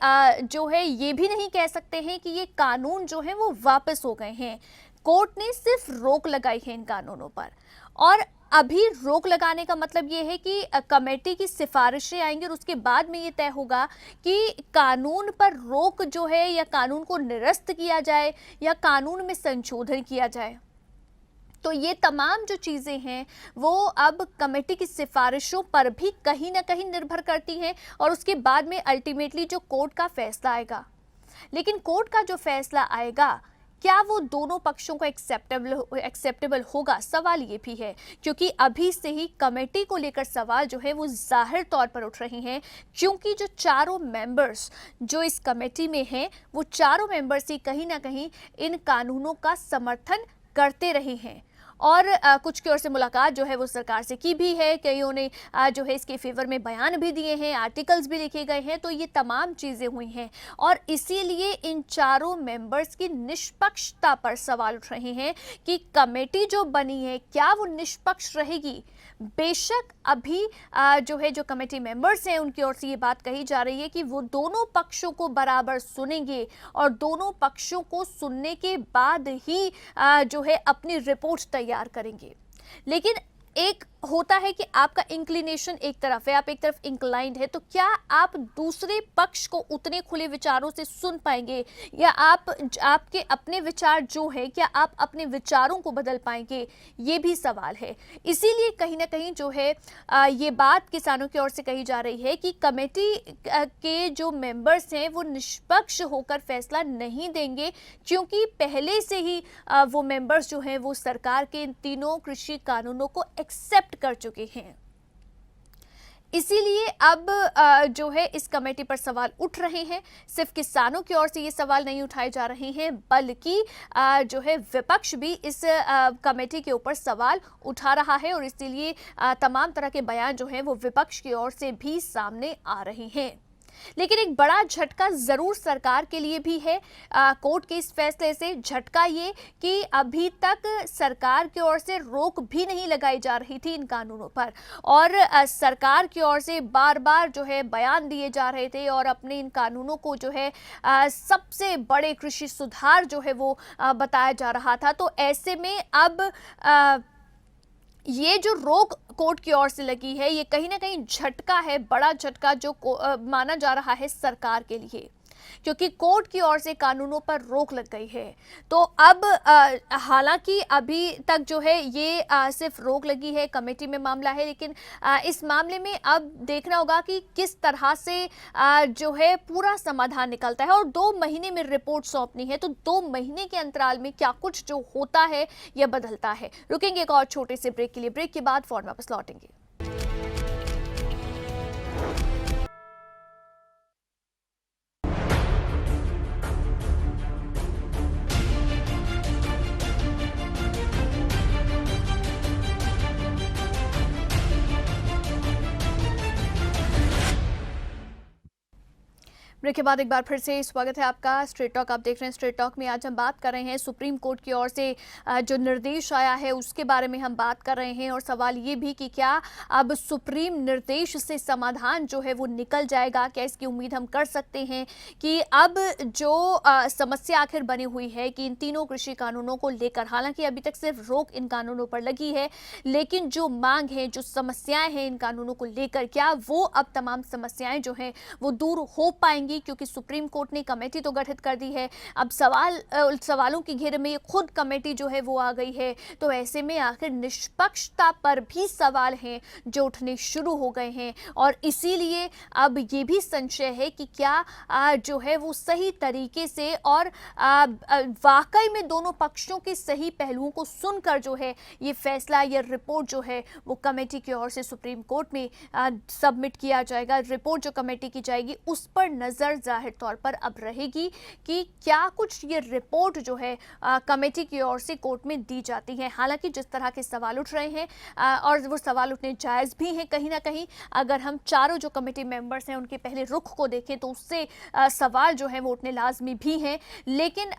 जो है ये भी नहीं कह सकते हैं कि ये कानून जो है वो वापस हो गए हैं। कोर्ट ने सिर्फ रोक लगाई है इन कानूनों पर, और अभी रोक लगाने का मतलब ये है कि कमेटी की सिफारिशें आएंगी और उसके बाद में ये तय होगा कि कानून पर रोक जो है या कानून को निरस्त किया जाए या कानून में संशोधन किया जाए। तो ये तमाम जो चीज़ें हैं वो अब कमेटी की सिफारिशों पर भी कहीं ना कहीं निर्भर करती हैं, और उसके बाद में अल्टीमेटली जो कोर्ट का फैसला आएगा। लेकिन कोर्ट का जो फैसला आएगा क्या वो दोनों पक्षों को एक्सेप्टेबल होगा, सवाल ये भी है, क्योंकि अभी से ही कमेटी को लेकर सवाल जो है वो जाहिर तौर पर उठ रहे हैं, क्योंकि जो चारों मेंबर्स जो इस कमेटी में हैं वो चारों मेंबर्स ही कहीं ना कहीं इन कानूनों का समर्थन करते रहे हैं, और कुछ की ओर से मुलाकात जो है वो सरकार से की भी है, कईयों ने जो है इसके फेवर में बयान भी दिए हैं, आर्टिकल्स भी लिखे गए हैं, तो ये तमाम चीज़ें हुई हैं, और इसीलिए इन चारों मेंबर्स की निष्पक्षता पर सवाल उठ रहे हैं कि कमेटी जो बनी है क्या वो निष्पक्ष रहेगी। बेशक अभी जो है जो कमेटी मेंबर्स हैं उनकी ओर से ये बात कही जा रही है कि वो दोनों पक्षों को बराबर सुनेंगे और दोनों पक्षों को सुनने के बाद ही जो है अपनी रिपोर्ट तैयार करेंगे। लेकिन एक होता है कि आपका इंक्लिनेशन एक तरफ है, आप एक तरफ इंक्लाइंड है, तो क्या आप दूसरे पक्ष को उतने खुले विचारों से सुन पाएंगे, या आपके अपने विचार जो है क्या आप अपने विचारों को बदल पाएंगे, ये भी सवाल है। इसीलिए कहीं ना कहीं जो है ये बात किसानों की ओर से कही जा रही है कि कमेटी के जो मेंबर्स हैं वो निष्पक्ष होकर फैसला नहीं देंगे, क्योंकि पहले से ही वो मेंबर्स जो हैं वो सरकार के इन तीनों कृषि कानूनों को एक्सेप्ट कर चुके हैं। इसीलिए अब जो है इस कमेटी पर सवाल उठ रहे हैं। सिर्फ किसानों की ओर से ये सवाल नहीं उठाए जा रहे हैं, बल्कि जो है विपक्ष भी इस कमेटी के ऊपर सवाल उठा रहा है, और इसीलिए तमाम तरह के बयान जो हैं वो विपक्ष की ओर से भी सामने आ रहे हैं। लेकिन एक बड़ा झटका जरूर सरकार के लिए भी है कोर्ट के इस फैसले से। झटका ये कि अभी तक सरकार की ओर से रोक भी नहीं लगाई जा रही थी इन कानूनों पर, और सरकार की ओर से बार बार जो है बयान दिए जा रहे थे और अपने इन कानूनों को जो है सबसे बड़े कृषि सुधार जो है वो बताया जा रहा था। तो ऐसे में अब ये जो रोक कोर्ट की ओर से लगी है ये कहीं ना कहीं झटका है, बड़ा झटका जो माना जा रहा है सरकार के लिए। क्योंकि कोर्ट की ओर से कानूनों पर रोक लग गई है। तो अब हालांकि अभी तक जो है ये सिर्फ रोक लगी है, कमेटी में मामला है, लेकिन इस मामले में अब देखना होगा कि किस तरह से जो है पूरा समाधान निकलता है। और 2 महीने में रिपोर्ट सौंपनी है, तो 2 महीने के अंतराल में क्या कुछ जो होता है या बदलता है। रुकेंगे एक और छोटे से ब्रेक के लिए, ब्रेक के बाद फौरन वापस लौटेंगे। ब्रेक के बाद एक बार फिर से स्वागत है आपका। स्ट्रेट टॉक आप देख रहे हैं। स्ट्रेट टॉक में आज हम बात कर रहे हैं सुप्रीम कोर्ट की ओर से जो निर्देश आया है उसके बारे में हम बात कर रहे हैं, और सवाल ये भी कि क्या अब सुप्रीम निर्देश से समाधान जो है वो निकल जाएगा, क्या इसकी उम्मीद हम कर सकते हैं कि अब जो समस्या आखिर बनी हुई है कि इन तीनों कृषि कानूनों को लेकर, हालांकि अभी तक सिर्फ रोक इन कानूनों पर लगी है, लेकिन जो मांग है, जो समस्याएं हैं इन कानूनों को लेकर, क्या वो अब तमाम समस्याएं जो हैं वो दूर हो पाएंगी? क्योंकि सुप्रीम कोर्ट ने कमेटी तो गठित कर दी है, अब सवालों के घेरे में खुद कमेटी जो है वो आ गई है। तो ऐसे में आखिर निष्पक्षता पर भी सवाल हैं जो उठने शुरू हो गए हैं, और इसीलिए अब ये भी संशय है कि क्या जो है वो सही तरीके से और वाकई में दोनों पक्षों के सही पहलुओं को सुनकर जो है ये फैसला या रिपोर्ट जो है वो कमेटी की ओर से सुप्रीम कोर्ट में सबमिट किया जाएगा। रिपोर्ट जो कमेटी की जाएगी उस पर नजर जाहिर तौर पर अब रहेगी कि क्या कुछ ये रिपोर्ट जो है कमेटी की ओर से कोर्ट में दी जाती है। हालांकि जिस तरह के सवाल उठ रहे हैं और वो सवाल उठने जायज भी हैं कहीं ना कहीं, अगर हम चारों जो कमेटी मेंबर्स हैं उनके पहले रुख को देखें तो उससे सवाल जो है वो उठने लाजमी भी हैं। लेकिन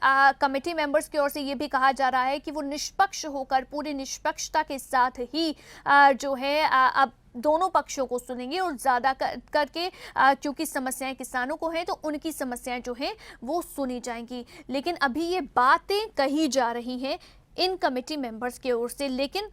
कमेटी मेंबर्स की ओर से ये भी कहा जा रहा है कि वो निष्पक्ष होकर, पूरी निष्पक्षता के साथ ही जो है अब दोनों पक्षों को सुनेंगे, और ज़्यादा करके क्योंकि समस्याएं किसानों को हैं तो उनकी समस्याएं जो हैं वो सुनी जाएंगी। लेकिन अभी ये बातें कही जा रही हैं इन कमेटी मेंबर्स की ओर से, लेकिन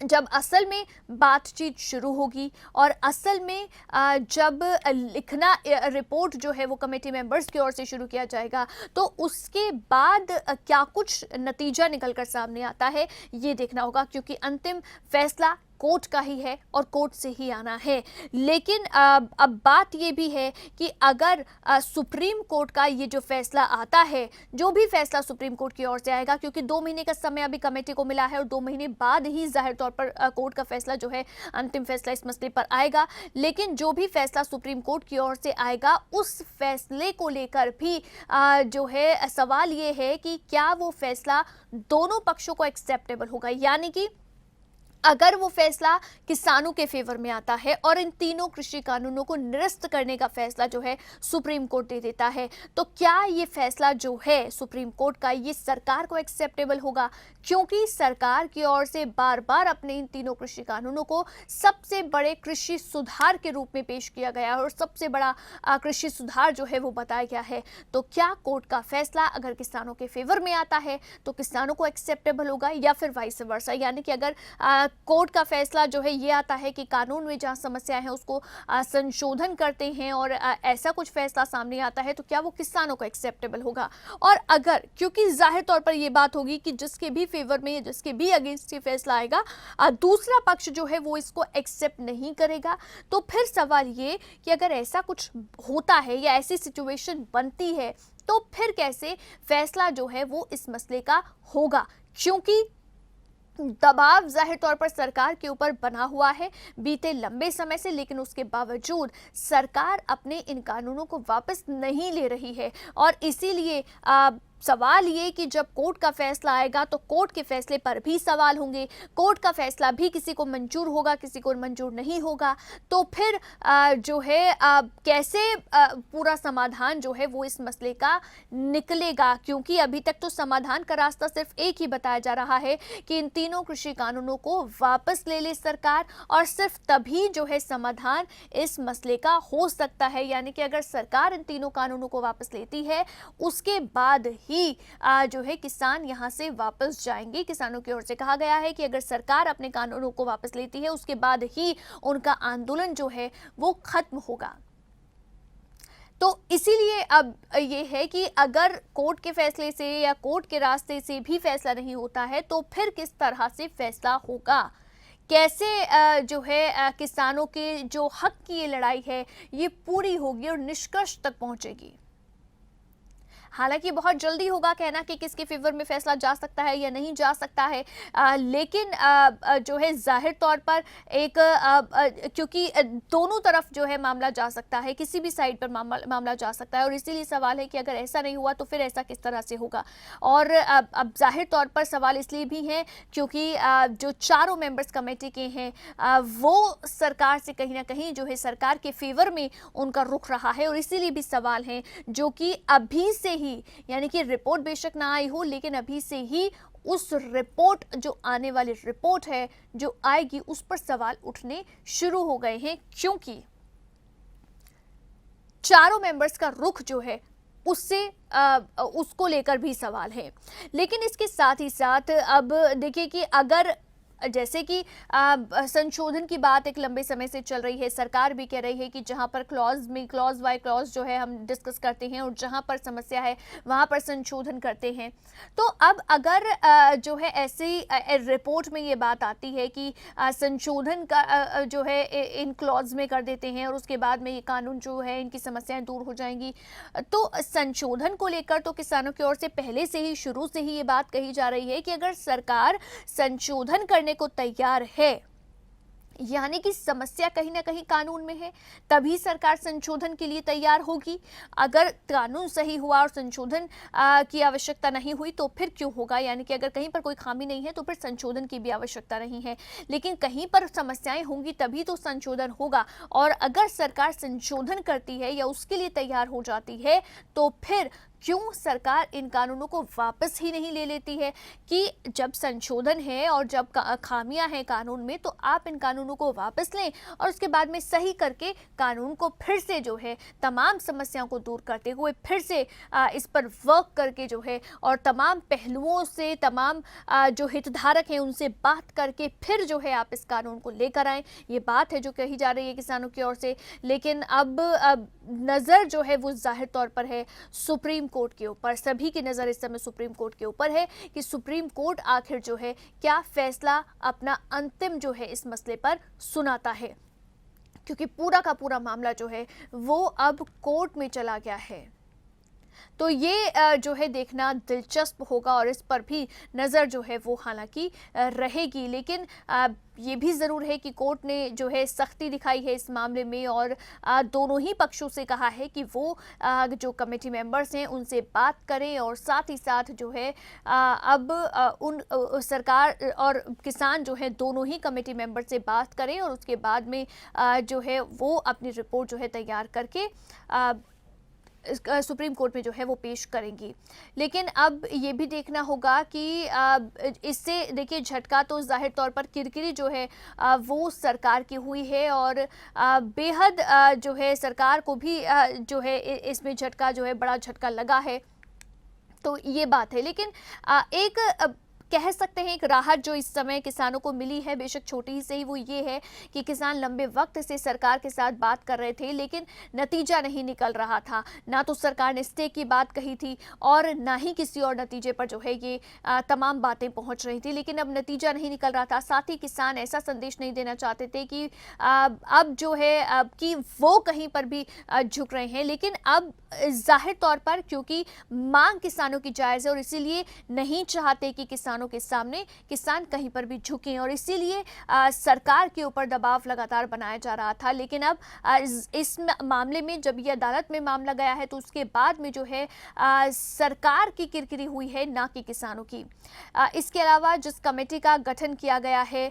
जब असल में बातचीत शुरू होगी और असल में जब लिखना रिपोर्ट जो है वो कमेटी मेंबर्स की ओर से शुरू किया जाएगा, तो उसके बाद क्या कुछ नतीजा निकलकर सामने आता है ये देखना होगा, क्योंकि अंतिम फैसला कोर्ट का ही है और कोर्ट से ही आना है। लेकिन अब बात ये भी है कि अगर सुप्रीम कोर्ट का ये जो फैसला आता है, जो भी फैसला सुप्रीम कोर्ट की ओर से आएगा, क्योंकि 2 महीने का समय अभी कमेटी को मिला है और 2 महीने बाद ही जाहिर तौर पर कोर्ट का फैसला जो है, अंतिम फैसला इस मसले पर आएगा। लेकिन जो भी फैसला सुप्रीम कोर्ट की ओर से आएगा उस फैसले को लेकर भी जो है सवाल ये है कि क्या वो फैसला दोनों पक्षों को एक्सेप्टेबल होगा। यानी कि अगर वो फैसला किसानों के फेवर में आता है और इन तीनों कृषि कानूनों को निरस्त करने का फैसला जो है सुप्रीम कोर्ट दे देता है, तो क्या ये फैसला जो है सुप्रीम कोर्ट का ये सरकार को एक्सेप्टेबल होगा? क्योंकि सरकार की ओर से बार बार अपने इन तीनों कृषि कानूनों को सबसे बड़े कृषि सुधार के रूप में पेश किया गया है और सबसे बड़ा कृषि सुधार जो है वो बताया गया है। तो क्या कोर्ट का फैसला अगर किसानों के फेवर में आता है तो किसानों को एक्सेप्टेबल होगा, या फिर वाइस वर्सा? यानी कि अगर कोर्ट का फैसला जो है ये आता है कि कानून में जहां समस्याएं हैं उसको संशोधन करते हैं और ऐसा कुछ फैसला सामने आता है, तो क्या वो किसानों को एक्सेप्टेबल होगा? और अगर, क्योंकि जाहिर तौर पर ये बात होगी कि जिसके भी फेवर में, जिसके भी अगेंस्ट ये फैसला आएगा, दूसरा पक्ष जो है वो इसको एक्सेप्ट नहीं करेगा, तो फिर सवाल ये कि अगर ऐसा कुछ होता है या ऐसी सिचुएशन बनती है तो फिर कैसे फैसला जो है वो इस मसले का होगा? क्योंकि दबाव जाहिर तौर पर सरकार के ऊपर बना हुआ है बीते लंबे समय से, लेकिन उसके बावजूद सरकार अपने इन कानूनों को वापस नहीं ले रही है। और इसीलिए सवाल ये कि जब कोर्ट का फैसला आएगा तो कोर्ट के फैसले पर भी सवाल होंगे, कोर्ट का फैसला भी किसी को मंजूर होगा, किसी को मंजूर नहीं होगा, तो फिर जो है कैसे पूरा समाधान जो है वो इस मसले का निकलेगा? क्योंकि अभी तक तो समाधान का रास्ता सिर्फ एक ही बताया जा रहा है कि इन तीनों कृषि कानूनों को वापस ले ले सरकार, और सिर्फ तभी जो है समाधान इस मसले का हो सकता है। यानी कि अगर सरकार इन तीनों कानूनों को वापस लेती है उसके बाद ही जो है किसान यहां से वापस जाएंगे। किसानों की ओर से कहा गया है कि अगर सरकार अपने कानूनों को वापस लेती है उसके बाद ही उनका आंदोलन जो है वो खत्म होगा। तो इसीलिए अब ये है कि अगर कोर्ट के फैसले से या कोर्ट के रास्ते से भी फैसला नहीं होता है तो फिर किस तरह से फैसला होगा, कैसे जो है किसानों के जो हक की ये लड़ाई है ये पूरी होगी और निष्कर्ष तक पहुंचेगी। हालांकि बहुत जल्दी होगा कहना कि किसके फेवर में फैसला जा सकता है या नहीं जा सकता है, लेकिन जो है जाहिर तौर पर एक क्योंकि दोनों तरफ जो है मामला जा सकता है, किसी भी साइड पर मामला जा सकता है और इसीलिए सवाल है कि अगर ऐसा नहीं हुआ तो फिर ऐसा किस तरह से होगा। और अब जाहिर तौर पर सवाल इसलिए भी हैं क्योंकि जो चारों मेंबर्स कमेटी के हैं वो सरकार से कहीं ना कहीं जो है सरकार के फेवर में उनका रुख रहा है और इसीलिए भी सवाल हैं जो कि अभी से ही, यानी कि रिपोर्ट बेशक ना आई हो लेकिन अभी से ही उस रिपोर्ट, जो आने वाली रिपोर्ट है जो आएगी, उस पर सवाल उठने शुरू हो गए हैं क्योंकि चारों मेंबर्स का रुख जो है उससे उसको लेकर भी सवाल है। लेकिन इसके साथ ही साथ अब देखिए कि अगर जैसे कि संशोधन की बात एक लंबे समय से चल रही है, सरकार भी कह रही है कि जहां पर क्लॉज बाय क्लॉज जो है हम डिस्कस करते हैं और जहां पर समस्या है वहां पर संशोधन करते हैं। तो अब अगर जो है ऐसी रिपोर्ट में ये बात आती है कि संशोधन का जो है इन क्लॉज में कर देते हैं और उसके बाद में ये कानून जो है इनकी समस्याएं दूर हो जाएंगी, तो संशोधन को लेकर तो किसानों की ओर से पहले से ही, शुरू से ही ये बात कही जा रही है कि अगर सरकार संशोधन करने को तैयार है, यानी कि समस्या कहीं ना कहीं कानून में है, तभी सरकार संशोधन के लिए तैयार होगी। अगर कानून सही हुआ और संशोधन की आवश्यकता नहीं हुई तो फिर क्यों होगा, यानी कि अगर कहीं पर कोई खामी नहीं है तो फिर संशोधन की भी आवश्यकता नहीं है। लेकिन कहीं पर समस्याएं होंगी तभी तो संशोधन होगा, और अगर सरकार संशोधन करती है या उसके लिए तैयार हो जाती है तो फिर क्यों सरकार इन कानूनों को वापस ही नहीं ले लेती है कि जब संशोधन है और जब खामियां हैं कानून में तो आप इन कानूनों को वापस लें और उसके बाद में सही करके कानून को फिर से जो है तमाम समस्याओं को दूर करते हुए फिर से इस पर वर्क करके जो है और तमाम पहलुओं से, तमाम जो हितधारक हैं उनसे बात करके फिर जो है आप इस कानून को लेकर आएँ। ये बात है जो कही जा रही है किसानों की ओर से। लेकिन अब नज़र जो है वो जाहिर तौर पर है सुप्रीम कोर्ट के ऊपर। सभी की नज़र इस समय सुप्रीम कोर्ट के ऊपर है कि सुप्रीम कोर्ट आखिर जो है क्या फैसला अपना अंतिम जो है इस मसले पर सुनाता है, क्योंकि पूरा का पूरा मामला जो है वो अब कोर्ट में चला गया है। तो ये जो है देखना दिलचस्प होगा और इस पर भी नज़र जो है वो हालांकि रहेगी। लेकिन ये भी ज़रूर है कि कोर्ट ने जो है सख्ती दिखाई है इस मामले में और दोनों ही पक्षों से कहा है कि वो जो कमेटी मेंबर्स हैं उनसे बात करें और साथ ही साथ जो है अब उन सरकार और किसान जो है दोनों ही कमेटी मेंबर से बात करें और उसके बाद में जो है वो अपनी रिपोर्ट जो है तैयार करके सुप्रीम कोर्ट में जो है वो पेश करेंगी। लेकिन अब ये भी देखना होगा कि इससे देखिए झटका तो जाहिर तौर पर किरकिरी जो है वो सरकार की हुई है और बेहद जो है सरकार को भी जो है इसमें झटका जो है बड़ा झटका लगा है, तो ये बात है। लेकिन एक कह सकते हैं एक राहत जो इस समय किसानों को मिली है, बेशक छोटी ही सही, वो ये है कि किसान लंबे वक्त से सरकार के साथ बात कर रहे थे लेकिन नतीजा नहीं निकल रहा था। ना तो सरकार ने स्टे की बात कही थी और ना ही किसी और नतीजे पर जो है ये तमाम बातें पहुंच रही थी, लेकिन अब नतीजा नहीं निकल रहा था। साथ ही किसान ऐसा संदेश नहीं देना चाहते थे कि अब जो है अब कि वो कहीं पर भी झुक रहे हैं। लेकिन अब जाहिर तौर पर क्योंकि मांग किसानों की जायज़ है और इसीलिए नहीं चाहते कि किसानों के सामने किसान कहीं पर भी झुकें और इसीलिए सरकार के ऊपर दबाव लगातार बनाया जा रहा था। लेकिन अब इस मामले में जब ये अदालत में मामला गया है तो उसके बाद में जो है सरकार की किरकिरी हुई है, ना कि किसानों की। इसके अलावा जिस कमेटी का गठन किया गया है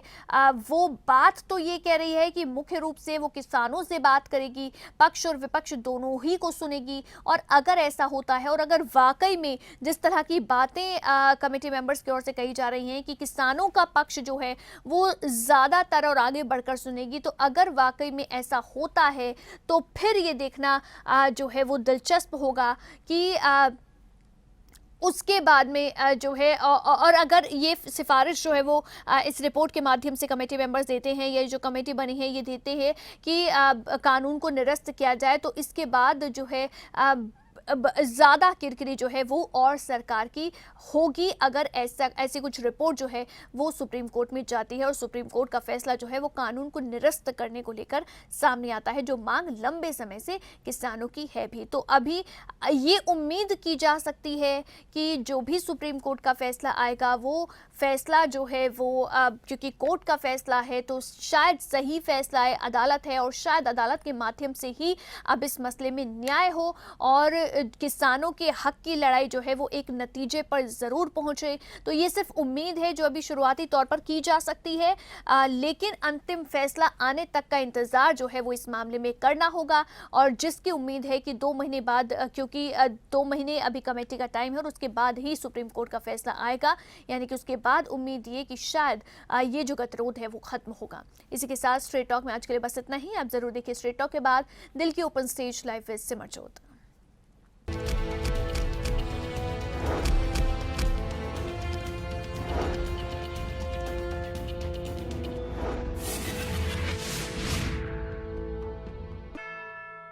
वो बात तो ये कह रही है कि मुख्य रूप से वो किसानों से बात करेगी, पक्ष और विपक्ष दोनों ही को सुनेगी। और अगर ऐसा होता है और अगर वाकई में जिस तरह की बातें कमेटी मेंबर्स की ओर से कही जा रही हैं कि किसानों का पक्ष जो है वो ज़्यादातर और आगे बढ़कर सुनेगी, तो अगर वाकई में ऐसा होता है तो फिर ये देखना जो है वो दिलचस्प होगा कि उसके बाद में जो है और अगर ये सिफारिश जो है वो इस रिपोर्ट के माध्यम से कमेटी मेंबर्स देते हैं, ये जो कमेटी बनी है ये देते हैं कि कानून को निरस्त किया जाए, तो इसके बाद जो है ज़्यादा किरकिरी जो है वो और सरकार की होगी अगर ऐसी कुछ रिपोर्ट जो है वो सुप्रीम कोर्ट में जाती है और सुप्रीम कोर्ट का फैसला जो है वो कानून को निरस्त करने को लेकर सामने आता है, जो मांग लंबे समय से किसानों की है भी। तो अभी ये उम्मीद की जा सकती है कि जो भी सुप्रीम कोर्ट का फैसला आएगा वो फैसला जो है वो क्योंकि कोर्ट का फैसला है तो शायद सही फैसला है, अदालत है, और शायद अदालत के माध्यम से ही अब इस मसले में न्याय हो और किसानों के हक की लड़ाई जो है वो एक नतीजे पर ज़रूर पहुंचे। तो ये सिर्फ उम्मीद है जो अभी शुरुआती तौर पर की जा सकती है, लेकिन अंतिम फैसला आने तक का इंतज़ार जो है वो इस मामले में करना होगा। और जिसकी उम्मीद है कि 2 महीने बाद, क्योंकि 2 महीने अभी कमेटी का टाइम है और उसके बाद ही सुप्रीम कोर्ट का फैसला आएगा, यानी कि उसके बाद उम्मीद ये कि शायद ये जो गतिरोध है वो खत्म होगा। इसी के साथ स्ट्रेट टॉक में आज के लिए बस इतना ही। आप जरूर देखिए स्ट्रेट टॉक के बाद दिल की ओपन स्टेज लाइव विद सिमरजोत।